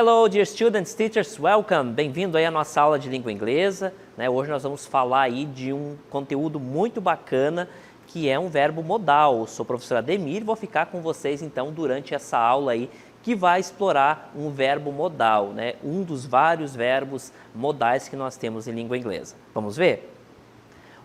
Hello, dear students, teachers, welcome! Bem-vindo aí à nossa aula de língua inglesa, né? Hoje nós vamos falar aí de um conteúdo muito bacana, que é um verbo modal. Eu sou o professor Ademir e vou ficar com vocês então durante essa aula aí, que vai explorar um verbo modal, né? Um dos vários verbos modais que nós temos em língua inglesa. Vamos ver?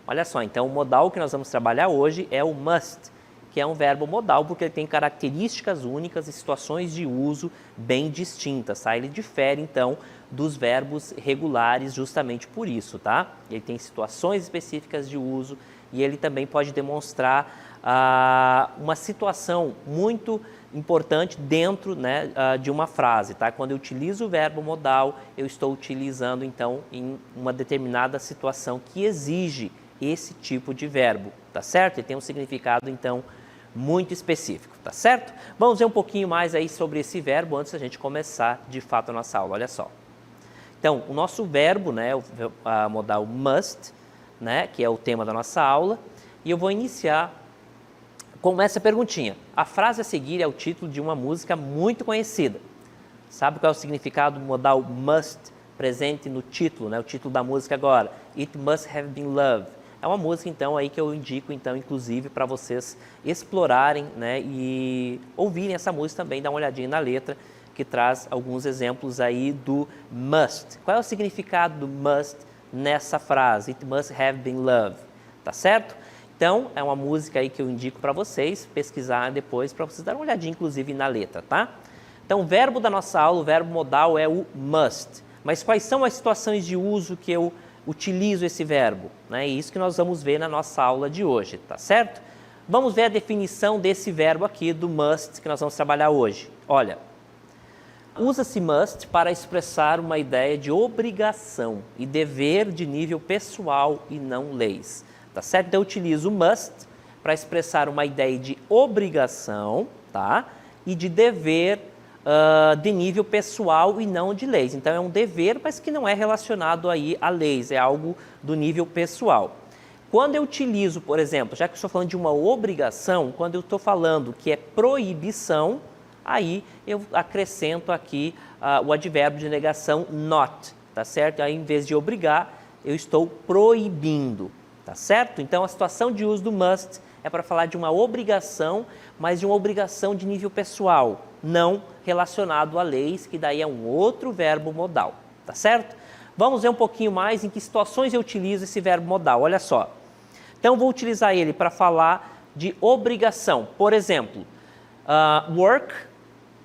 Olha só, então o modal que nós vamos trabalhar hoje é o must, que é um verbo modal porque ele tem características únicas e situações de uso bem distintas, tá? Ele difere, então, dos verbos regulares justamente por isso, tá? Ele tem situações específicas de uso e ele também pode demonstrar uma situação muito importante dentro, né, de uma frase, tá? Quando eu utilizo o verbo modal, eu estou utilizando, então, em uma determinada situação que exige esse tipo de verbo, tá certo? Ele tem um significado, então, muito específico, tá certo? Vamos ver um pouquinho mais aí sobre esse verbo antes da gente começar de fato a nossa aula, olha só. Então, o nosso verbo, né, o modal must, né, que é o tema da nossa aula, e eu vou iniciar com essa perguntinha. A frase a seguir é o título de uma música muito conhecida. Sabe qual é o significado do modal must presente no título, né, o título da música agora? It must have been love. É uma música, então, aí que eu indico, então, inclusive, para vocês explorarem, né, e ouvirem essa música também, dar uma olhadinha na letra, que traz alguns exemplos aí do must. Qual é o significado do must nessa frase? It must have been love, tá certo? Então, é uma música aí que eu indico para vocês pesquisar depois, para vocês darem uma olhadinha, inclusive, na letra, tá? Então, o verbo da nossa aula, o verbo modal é o must. Mas quais são as situações de uso que eu utilizo esse verbo, né? E isso que nós vamos ver na nossa aula de hoje, tá certo? Vamos ver a definição desse verbo aqui, do must, que nós vamos trabalhar hoje. Olha, usa-se must para expressar uma ideia de obrigação e dever de nível pessoal e não leis, tá certo? Então eu utilizo must para expressar uma ideia de obrigação, tá? E de dever de nível pessoal e não de leis. Então é um dever, mas que não é relacionado aí a leis, é algo do nível pessoal. Quando eu utilizo, por exemplo, já que eu estou falando de uma obrigação, quando eu estou falando que é proibição, aí eu acrescento aqui o advérbio de negação not, tá certo? Aí em vez de obrigar, eu estou proibindo, tá certo? Então a situação de uso do must é para falar de uma obrigação, mas de uma obrigação de nível pessoal, não relacionado a leis, que daí é um outro verbo modal, tá certo? Vamos ver um pouquinho mais em que situações eu utilizo esse verbo modal, olha só. Então, vou utilizar ele para falar de obrigação. Por exemplo, work,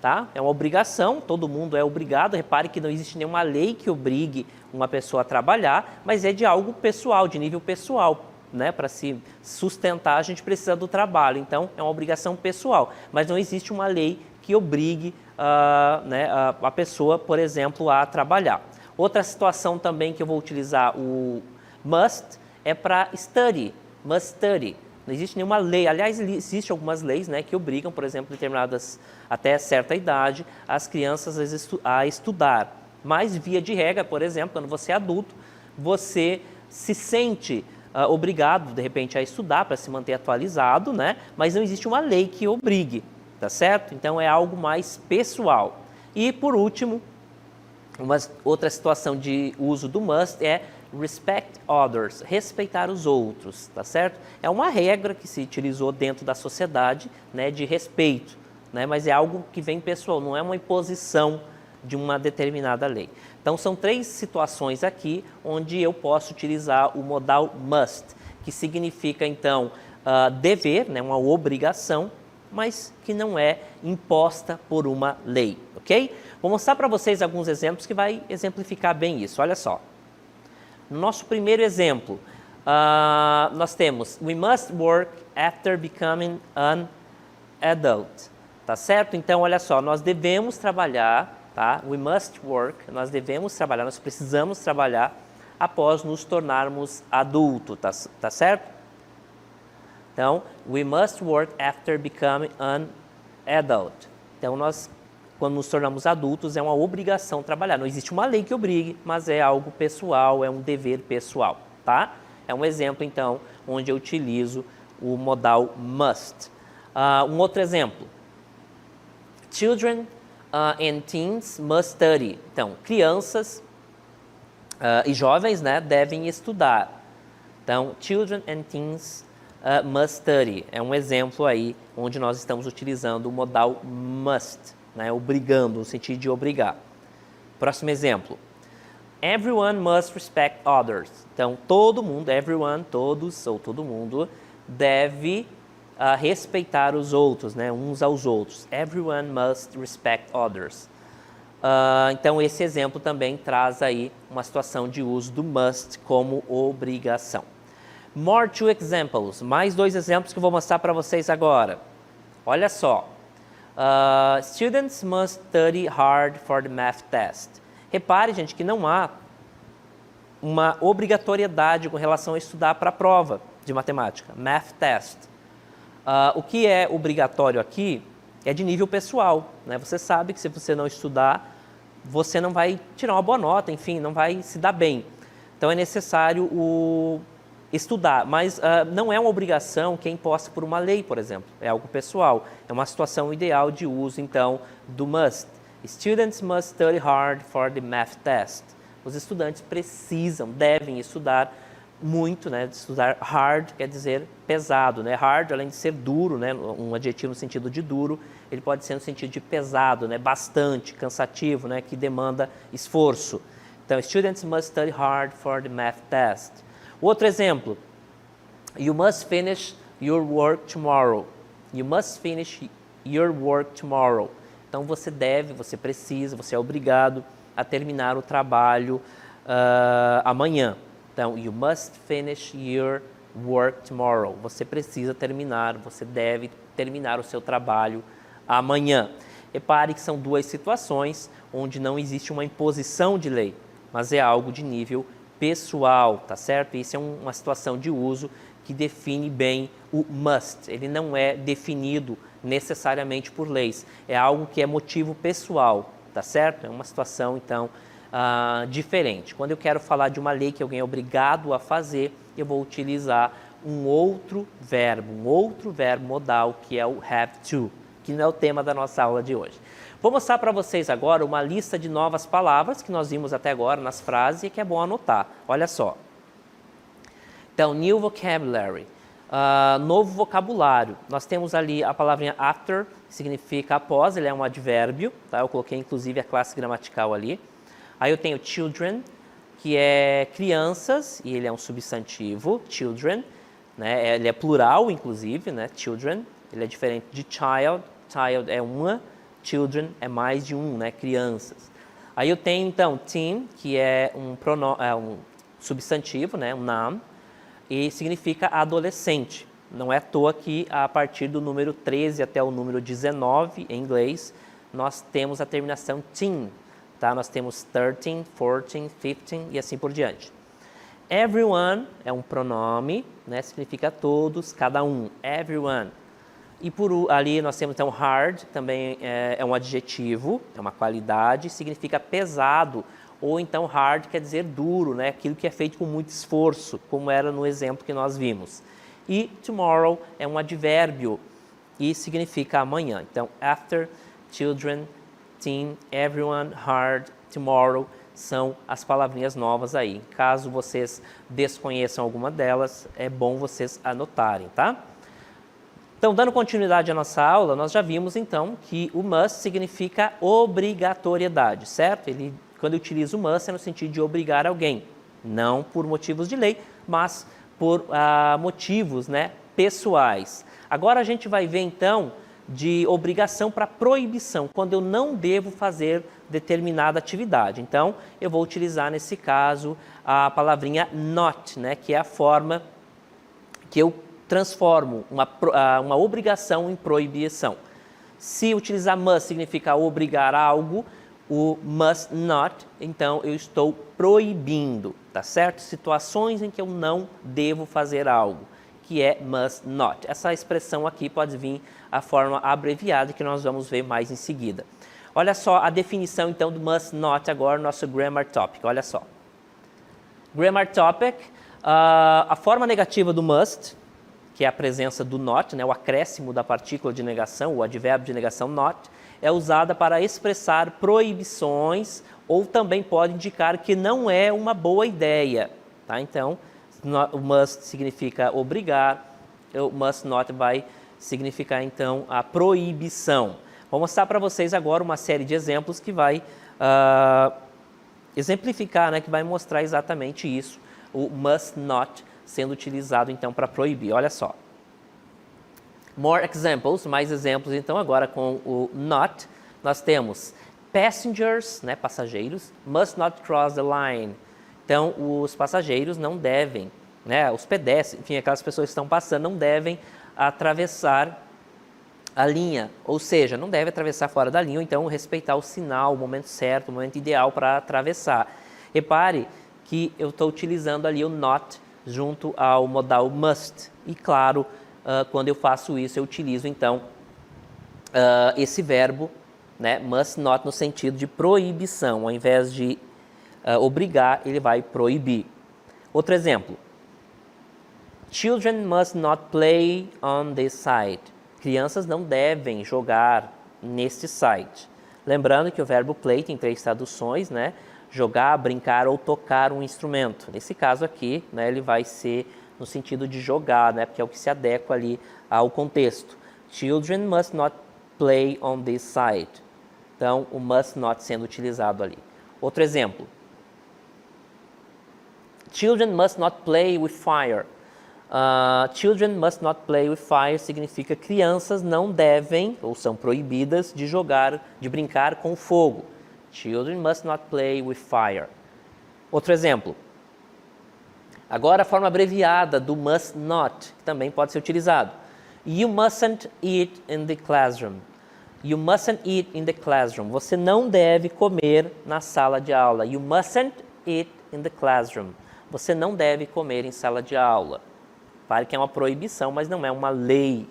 tá? É uma obrigação, todo mundo é obrigado. Repare que não existe nenhuma lei que obrigue uma pessoa a trabalhar, mas é de algo pessoal, de nível pessoal. Né, para se sustentar, a gente precisa do trabalho, então é uma obrigação pessoal, mas não existe uma lei que obrigue né, a pessoa, por exemplo, a trabalhar. Outra situação também que eu vou utilizar o must é para study, must study. Não existe nenhuma lei, aliás, existem algumas leis, né, que obrigam, por exemplo, determinadas, até certa idade, as crianças a estudar, mas via de regra, por exemplo, quando você é adulto, você se sente obrigado, de repente, a estudar para se manter atualizado, né? Mas não existe uma lei que obrigue, tá certo? Então, é algo mais pessoal. E, por último, outra situação de uso do must é respect others, respeitar os outros, tá certo? É uma regra que se utilizou dentro da sociedade, né, de respeito, né? Mas é algo que vem pessoal, não é uma imposição de uma determinada lei. Então, são 3 situações aqui onde eu posso utilizar o modal must, que significa, então, dever, né, uma obrigação, mas que não é imposta por uma lei, ok? Vou mostrar para vocês alguns exemplos que vai exemplificar bem isso, olha só. No nosso primeiro exemplo, nós temos we must work after becoming an adult, tá certo? Então, olha só, nós devemos trabalhar, tá? We must work, nós devemos trabalhar, nós precisamos trabalhar após nos tornarmos adultos, tá certo? Então, we must work after becoming an adult. Então, nós, quando nos tornamos adultos, é uma obrigação trabalhar. Não existe uma lei que obrigue, mas é algo pessoal, é um dever pessoal, tá? É um exemplo, então, onde eu utilizo o modal must. Um outro exemplo. Children and teens must study. Então, crianças e jovens, né, devem estudar. Então, children and teens must study. É um exemplo aí onde nós estamos utilizando o modal must, né, obrigando, no sentido de obrigar. Próximo exemplo. Everyone must respect others. Então, todo mundo, everyone, todos ou todo mundo, deve respeitar os outros, né, uns aos outros. Everyone must respect others. Então, esse exemplo também traz aí uma situação de uso do must como obrigação. More two examples. Mais 2 exemplos que eu vou mostrar para vocês agora. Olha só. Students must study hard for the math test. Repare, gente, que não há uma obrigatoriedade com relação a estudar para a prova de matemática, math test. O que é obrigatório aqui é de nível pessoal, né? Você sabe que se você não estudar, você não vai tirar uma boa nota, enfim, não vai se dar bem. Então é necessário estudar, mas não é uma obrigação que é imposta por uma lei, por exemplo. É algo pessoal, é uma situação ideal de uso, então, do must. Students must study hard for the math test. Os estudantes precisam, devem estudar muito, né? Estudar hard quer dizer pesado, né? Hard, além de ser duro, né? Um adjetivo no sentido de duro, ele pode ser no sentido de pesado, né? Bastante, cansativo, né? Que demanda esforço. Então, students must study hard for the math test. Outro exemplo. You must finish your work tomorrow. You must finish your work tomorrow. Então, você deve, você precisa, você é obrigado a terminar o trabalho amanhã. Então, you must finish your work tomorrow. Você precisa terminar, você deve terminar o seu trabalho amanhã. Repare que são 2 situações onde não existe uma imposição de lei, mas é algo de nível pessoal, tá certo? Isso é uma situação de uso que define bem o must. Ele não é definido necessariamente por leis. É algo que é motivo pessoal, tá certo? É uma situação, então, diferente. Quando eu quero falar de uma lei que alguém é obrigado a fazer, eu vou utilizar um outro verbo modal, que é o have to, que não é o tema da nossa aula de hoje. Vou mostrar para vocês agora uma lista de novas palavras que nós vimos até agora nas frases e que é bom anotar. Olha só. Então, new vocabulary. Novo vocabulário. Nós temos ali a palavrinha after, que significa após, ele é um advérbio, tá? Eu coloquei inclusive a classe gramatical ali. Aí eu tenho children, que é crianças, e ele é um substantivo, children, né? Ele é plural, inclusive, né? Children, ele é diferente de child, child é uma, children é mais de um, né? Crianças. Aí eu tenho, então, teen, que é um substantivo, né? Um noun, e significa adolescente. Não é à toa que a partir do número 13 até o número 19, em inglês, nós temos a terminação teen. Tá? Nós temos 13, 14, 15 e assim por diante. Everyone é um pronome, né? Significa todos, cada um. Everyone. E ali nós temos então hard, também é um adjetivo, é uma qualidade, significa pesado. Ou então hard quer dizer duro, né? Aquilo que é feito com muito esforço, como era no exemplo que nós vimos. E tomorrow é um advérbio e significa amanhã. Então, after, children, teen, everyone, hard, tomorrow são as palavrinhas novas aí. Caso vocês desconheçam alguma delas, é bom vocês anotarem, tá? Então, dando continuidade à nossa aula, nós já vimos então que o must significa obrigatoriedade, certo? Quando eu utilizo o must é no sentido de obrigar alguém, não por motivos de lei, mas por motivos, né, pessoais. Agora a gente vai ver então de obrigação para proibição, quando eu não devo fazer determinada atividade. Então, eu vou utilizar nesse caso a palavrinha not, né, que é a forma que eu transformo uma obrigação em proibição. Se utilizar must significa obrigar algo, o must not, então eu estou proibindo, tá certo? Situações em que eu não devo fazer algo, que é must not. Essa expressão aqui pode vir a forma abreviada, que nós vamos ver mais em seguida. Olha só a definição então do must not agora, nosso grammar topic, olha só. Grammar topic, a forma negativa do must, que é a presença do not, né, o acréscimo da partícula de negação, o advérbio de negação not, é usada para expressar proibições ou também pode indicar que não é uma boa ideia, tá? Então, o must significa obrigar, o must not vai significar, então, a proibição. Vou mostrar para vocês agora uma série de exemplos que vai exemplificar, né, que vai mostrar exatamente isso, o must not sendo utilizado, então, para proibir. Olha só. More examples, mais exemplos, então, agora com o not, nós temos passengers, né, passageiros, must not cross the line. Então, os passageiros não devem, né, os pedestres, enfim, aquelas pessoas que estão passando, não devem atravessar a linha, ou seja, não deve atravessar fora da linha, ou então respeitar o sinal, o momento certo, o momento ideal para atravessar. Repare que eu estou utilizando ali o not junto ao modal must, e claro, quando eu faço isso, eu utilizo então esse verbo, né, must not, no sentido de proibição, ao invés de obrigar, ele vai proibir. Outro exemplo. Children must not play on this site. Crianças não devem jogar neste site. Lembrando que o verbo play tem 3 traduções, né? Jogar, brincar ou tocar um instrumento. Nesse caso aqui, né, ele vai ser no sentido de jogar, né, porque é o que se adequa ali ao contexto. Children must not play on this site. Então, o must not sendo utilizado ali. Outro exemplo. Children must not play with fire. Children must not play with fire significa crianças não devem, ou são proibidas, de jogar, de brincar com fogo. Children must not play with fire. Outro exemplo. Agora a forma abreviada do must not, que também pode ser utilizado. You mustn't eat in the classroom. You mustn't eat in the classroom. Você não deve comer na sala de aula. You mustn't eat in the classroom. Você não deve comer em sala de aula. Claro que é uma proibição, mas não é uma lei,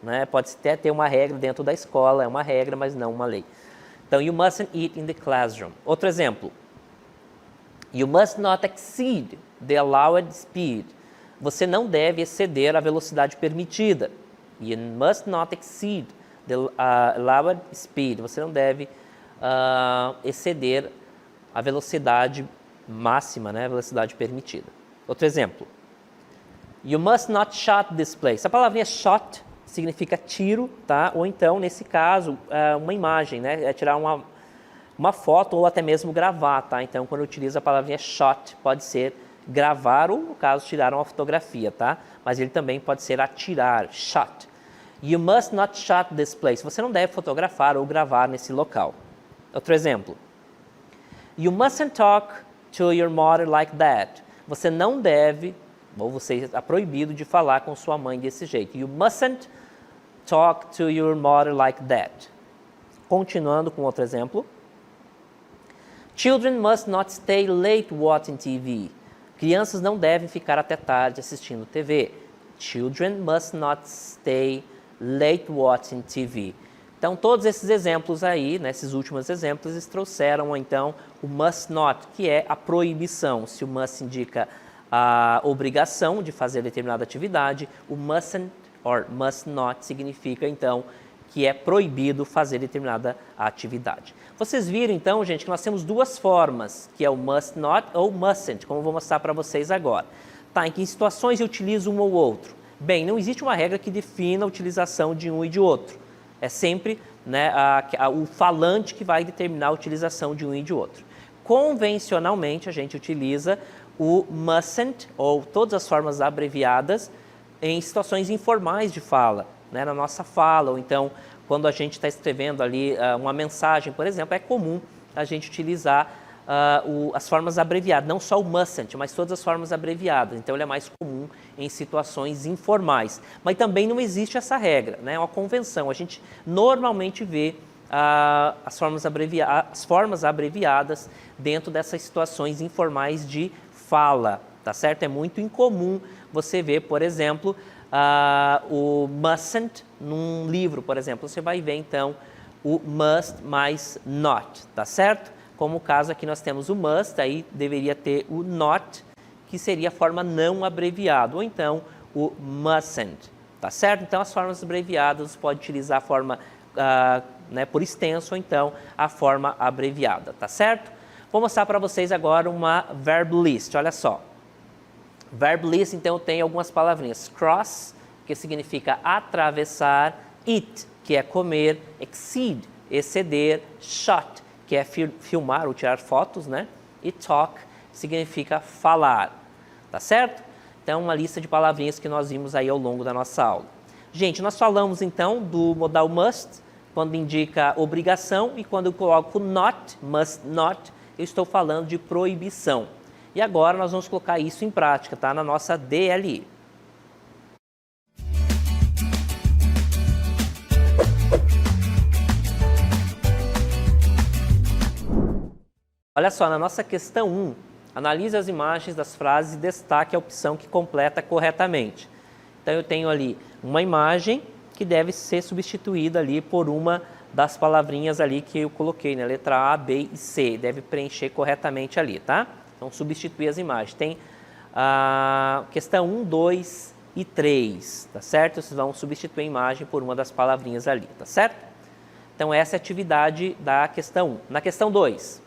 né? Pode até ter uma regra dentro da escola, é uma regra, mas não uma lei. Então, you mustn't eat in the classroom. Outro exemplo. You must not exceed the allowed speed. Você não deve exceder a velocidade permitida. You must not exceed the allowed speed. Você não deve exceder a velocidade máxima, né? A velocidade permitida. Outro exemplo. You must not shot this place. A palavrinha shot significa tiro, tá? Ou então, nesse caso, uma imagem, né? É tirar uma foto ou até mesmo gravar, tá? Então, quando eu utilizo a palavrinha shot, pode ser gravar ou, no caso, tirar uma fotografia, tá? Mas ele também pode ser atirar, shot. You must not shot this place. Você não deve fotografar ou gravar nesse local. Outro exemplo. You mustn't talk to your mother like that. Você não deve, ou você está proibido de falar com sua mãe desse jeito. You mustn't talk to your mother like that. Continuando com outro exemplo. Children must not stay late watching TV. Crianças não devem ficar até tarde assistindo TV. Children must not stay late watching TV. Então, todos esses exemplos aí, né, esses últimos exemplos, eles trouxeram, então, o must not, que é a proibição. Se o must indica a obrigação de fazer determinada atividade, o mustn't or must not significa, então, que é proibido fazer determinada atividade. Vocês viram, então, gente, que nós temos duas formas, que é o must not ou mustn't, como eu vou mostrar para vocês agora. Tá, em que situações eu utilizo um ou outro? Bem, não existe uma regra que defina a utilização de um e de outro. É sempre, né, o falante que vai determinar a utilização de um e de outro. Convencionalmente, a gente utiliza o mustn't, ou todas as formas abreviadas, em situações informais de fala, né, na nossa fala, ou então, quando a gente está escrevendo ali uma mensagem, por exemplo, é comum a gente utilizar as formas abreviadas, não só o mustn't, mas todas as formas abreviadas. Então, ele é mais comum em situações informais. Mas também não existe essa regra, né? É uma convenção. A gente normalmente vê as formas abreviadas dentro dessas situações informais de fala, tá certo? É muito incomum você ver, por exemplo, o mustn't num livro, por exemplo. Você vai ver, então, o must mais not, tá certo? Como o caso aqui nós temos o must, aí deveria ter o not, que seria a forma não abreviada, ou então o mustn't, tá certo? Então as formas abreviadas, você pode utilizar a forma né, por extenso ou então a forma abreviada, tá certo? Vou mostrar para vocês agora uma verb list, olha só. Verb list, então, tem algumas palavrinhas. Cross, que significa atravessar. Eat, que é comer. Exceed, exceder. Shot, que é filmar ou tirar fotos, né? E talk, significa falar, tá certo? Então, uma lista de palavrinhas que nós vimos aí ao longo da nossa aula. Gente, nós falamos, então, do modal must, quando indica obrigação, e quando eu coloco not, must not, eu estou falando de proibição. E agora nós vamos colocar isso em prática, tá? Na nossa DLE. Olha só, na nossa questão 1, analise as imagens das frases e destaque a opção que completa corretamente. Então eu tenho ali uma imagem que deve ser substituída ali por uma das palavrinhas ali que eu coloquei, né? Letra A, B e C, deve preencher corretamente ali, tá? Então, substituir as imagens. Tem a questão 1, 2 e 3, tá certo? Vocês vão substituir a imagem por uma das palavrinhas ali, tá certo? Então, essa é a atividade da questão 1. Na questão 2,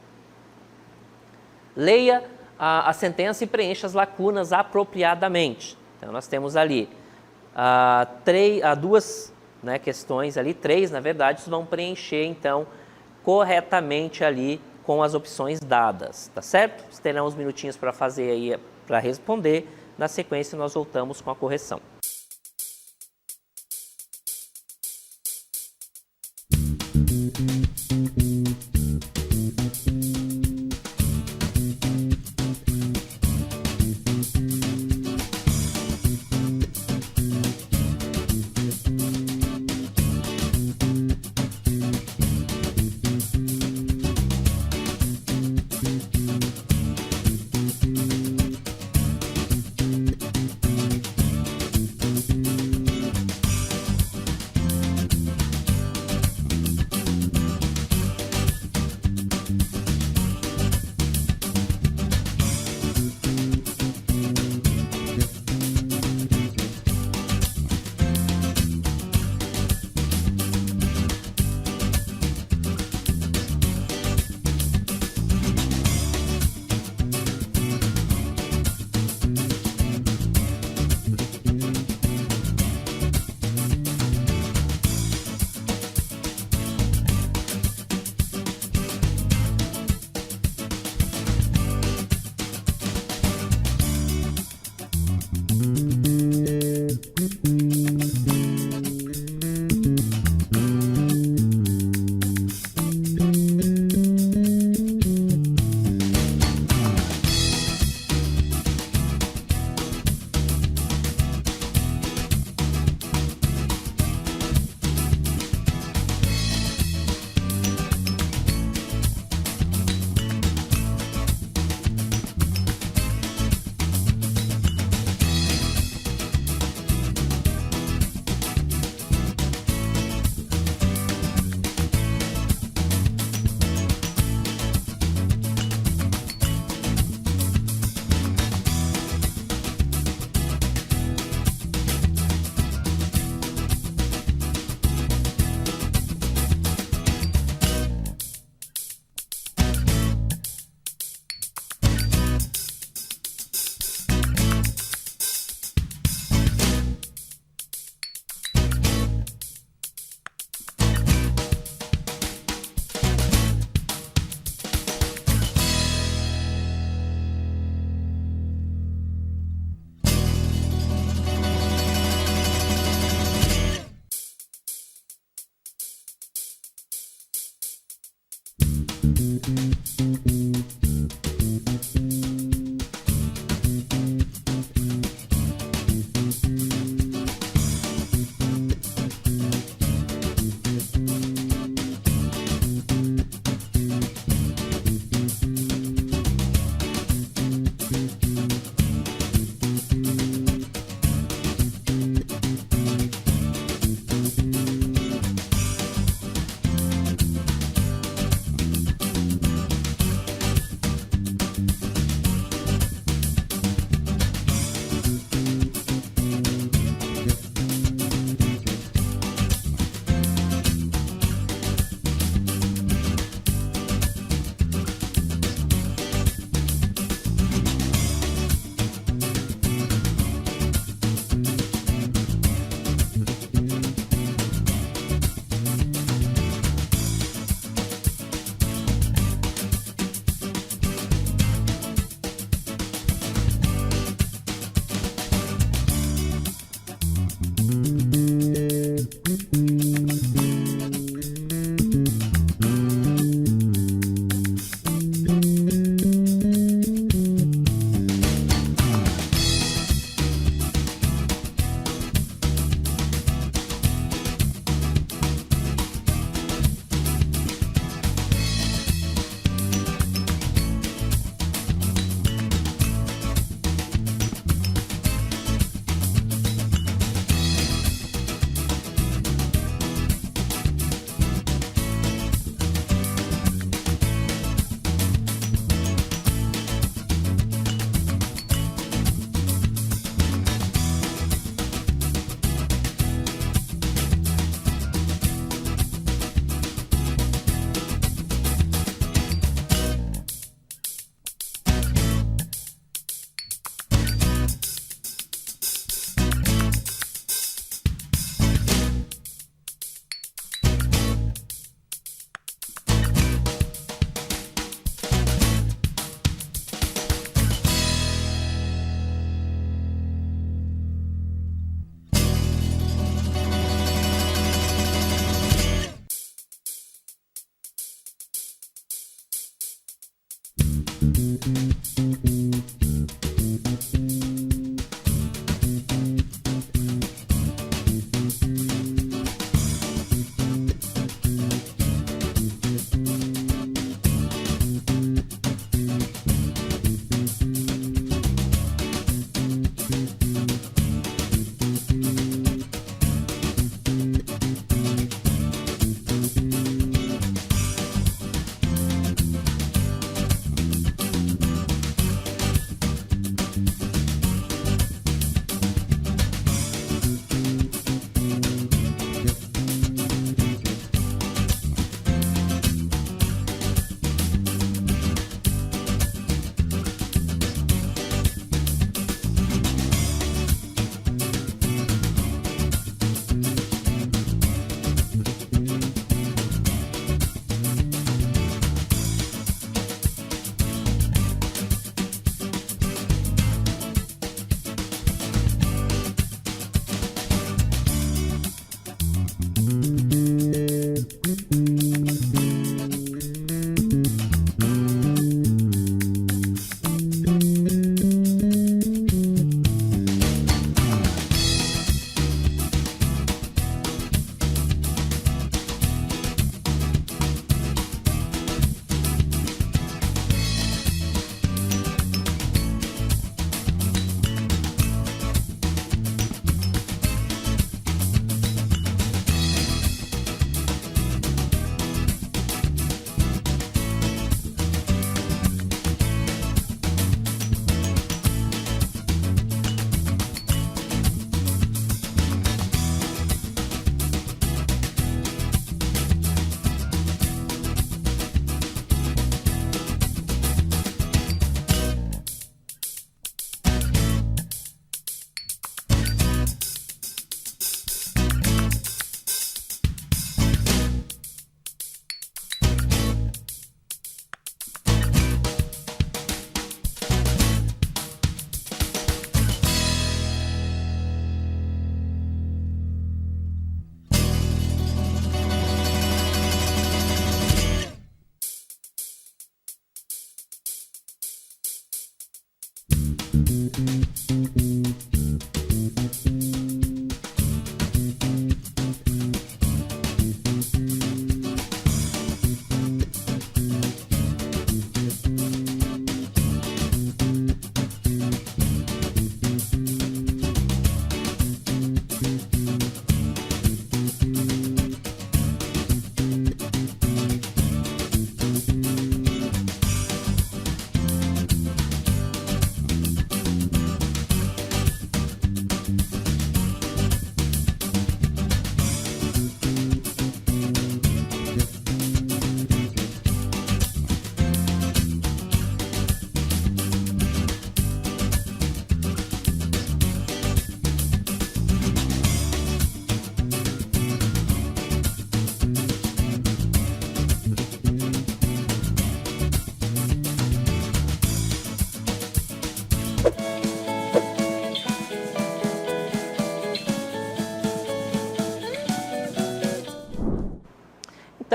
leia a sentença e preencha as lacunas apropriadamente. Então, nós temos ali duas, né, questões ali, 3, na verdade, vocês vão preencher, então, corretamente ali com as opções dadas, tá certo? Vocês terão uns minutinhos para fazer aí, para responder. Na sequência, nós voltamos com a correção.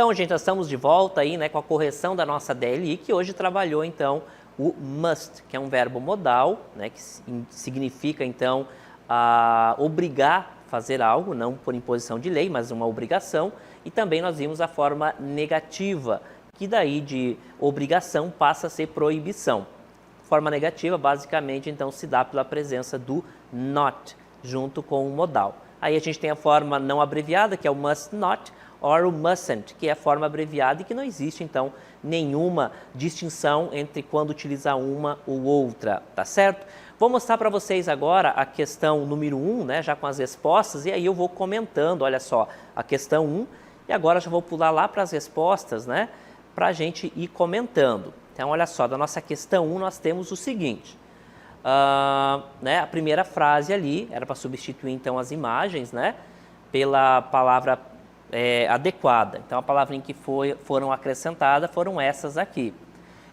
Então, gente, nós estamos de volta aí, né, com a correção da nossa DLI, que hoje trabalhou, então, o must, que é um verbo modal, né, que significa, então, obrigar a fazer algo, não por imposição de lei, mas uma obrigação. E também nós vimos a forma negativa, que daí de obrigação passa a ser proibição. Forma negativa, basicamente, então, se dá pela presença do not, junto com o modal. Aí a gente tem a forma não abreviada, que é o must not, or o mustn't, que é a forma abreviada e que não existe, então, nenhuma distinção entre quando utilizar uma ou outra, tá certo? Vou mostrar para vocês agora a questão número 1, né, já com as respostas, e aí eu vou comentando, olha só, a questão 1, e agora já vou pular lá para as respostas, né, para a gente ir comentando. Então, olha só, da nossa questão 1 nós temos o seguinte, né, a primeira frase ali era para substituir, então, as imagens, né, pela palavra adequada. Então, a palavra em que foram acrescentadas foram essas aqui.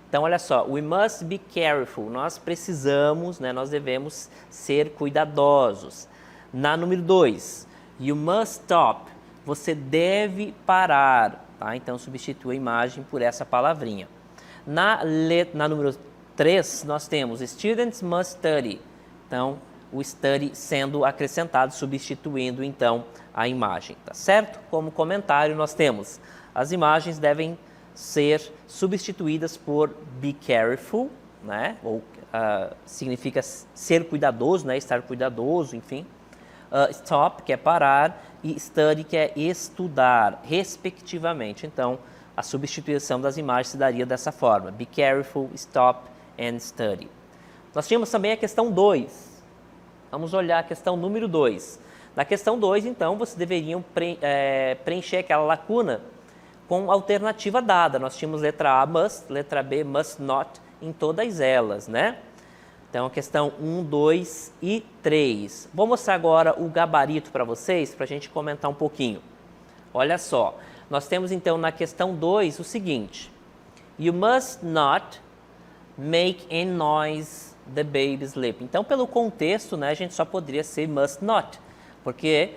Então, olha só, we must be careful, nós precisamos, né, nós devemos ser cuidadosos. Na número 2, you must stop, você deve parar, tá? Então, substitui a imagem por essa palavrinha. Na número 3, nós temos students must study, então, o study sendo acrescentado, substituindo, então, a imagem, tá certo? Como comentário, nós temos, as imagens devem ser substituídas por be careful, né? Ou significa ser cuidadoso, né? Estar cuidadoso, enfim. Stop, que é parar, e study, que é estudar, respectivamente. Então, a substituição das imagens se daria dessa forma, be careful, stop and study. Nós tínhamos também a questão 2. Vamos olhar a questão número 2. Na questão 2, então, vocês deveriam preencher aquela lacuna com a alternativa dada. Nós tínhamos letra A, must, letra B, must not, em todas elas, né? Então, a questão 1, 2 e 3. Vou mostrar agora o gabarito para vocês, para a gente comentar um pouquinho. Olha só, nós temos, então, na questão 2, o seguinte. You must not make any noise the baby sleep. Então, pelo contexto, né, a gente só poderia ser must not, porque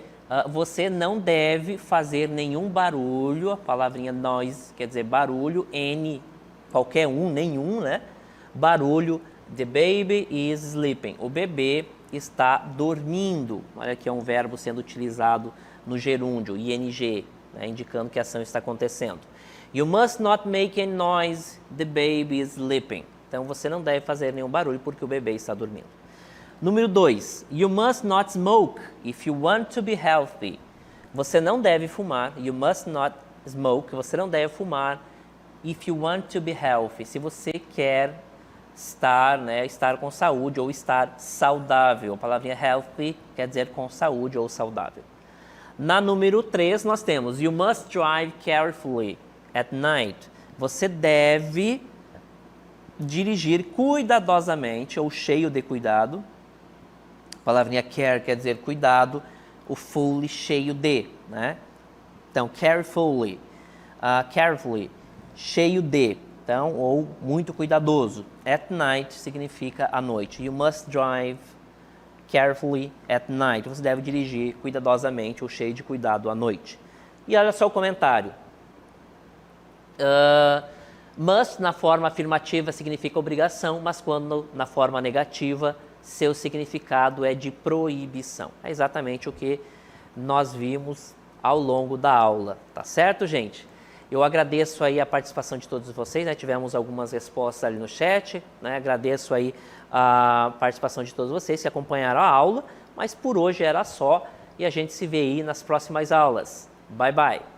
você não deve fazer nenhum barulho, a palavrinha noise quer dizer barulho, any, qualquer um, nenhum, né? Barulho, the baby is sleeping, o bebê está dormindo. Olha aqui, é um verbo sendo utilizado no gerúndio, ing, né, indicando que a ação está acontecendo. You must not make any noise, the baby is sleeping. Então, você não deve fazer nenhum barulho porque o bebê está dormindo. Número 2, you must not smoke if you want to be healthy. Você não deve fumar, you must not smoke, você não deve fumar if you want to be healthy, se você quer estar, né, estar com saúde ou estar saudável. A palavrinha healthy quer dizer com saúde ou saudável. Na número 3, nós temos you must drive carefully at night. Você deve dirigir cuidadosamente ou cheio de cuidado. A palavrinha care quer dizer cuidado, o fully, cheio de, né? Então, carefully, carefully, cheio de, então, ou muito cuidadoso. At night significa à noite. You must drive carefully at night. Você deve dirigir cuidadosamente ou cheio de cuidado à noite. E olha só o comentário. Must na forma afirmativa significa obrigação, mas quando na forma negativa, seu significado é de proibição. É exatamente o que nós vimos ao longo da aula, tá certo, gente? Eu agradeço aí a participação de todos vocês, né? Tivemos algumas respostas ali no chat, né? Agradeço aí a participação de todos vocês que acompanharam a aula, mas por hoje era só e a gente se vê aí nas próximas aulas. Bye, bye!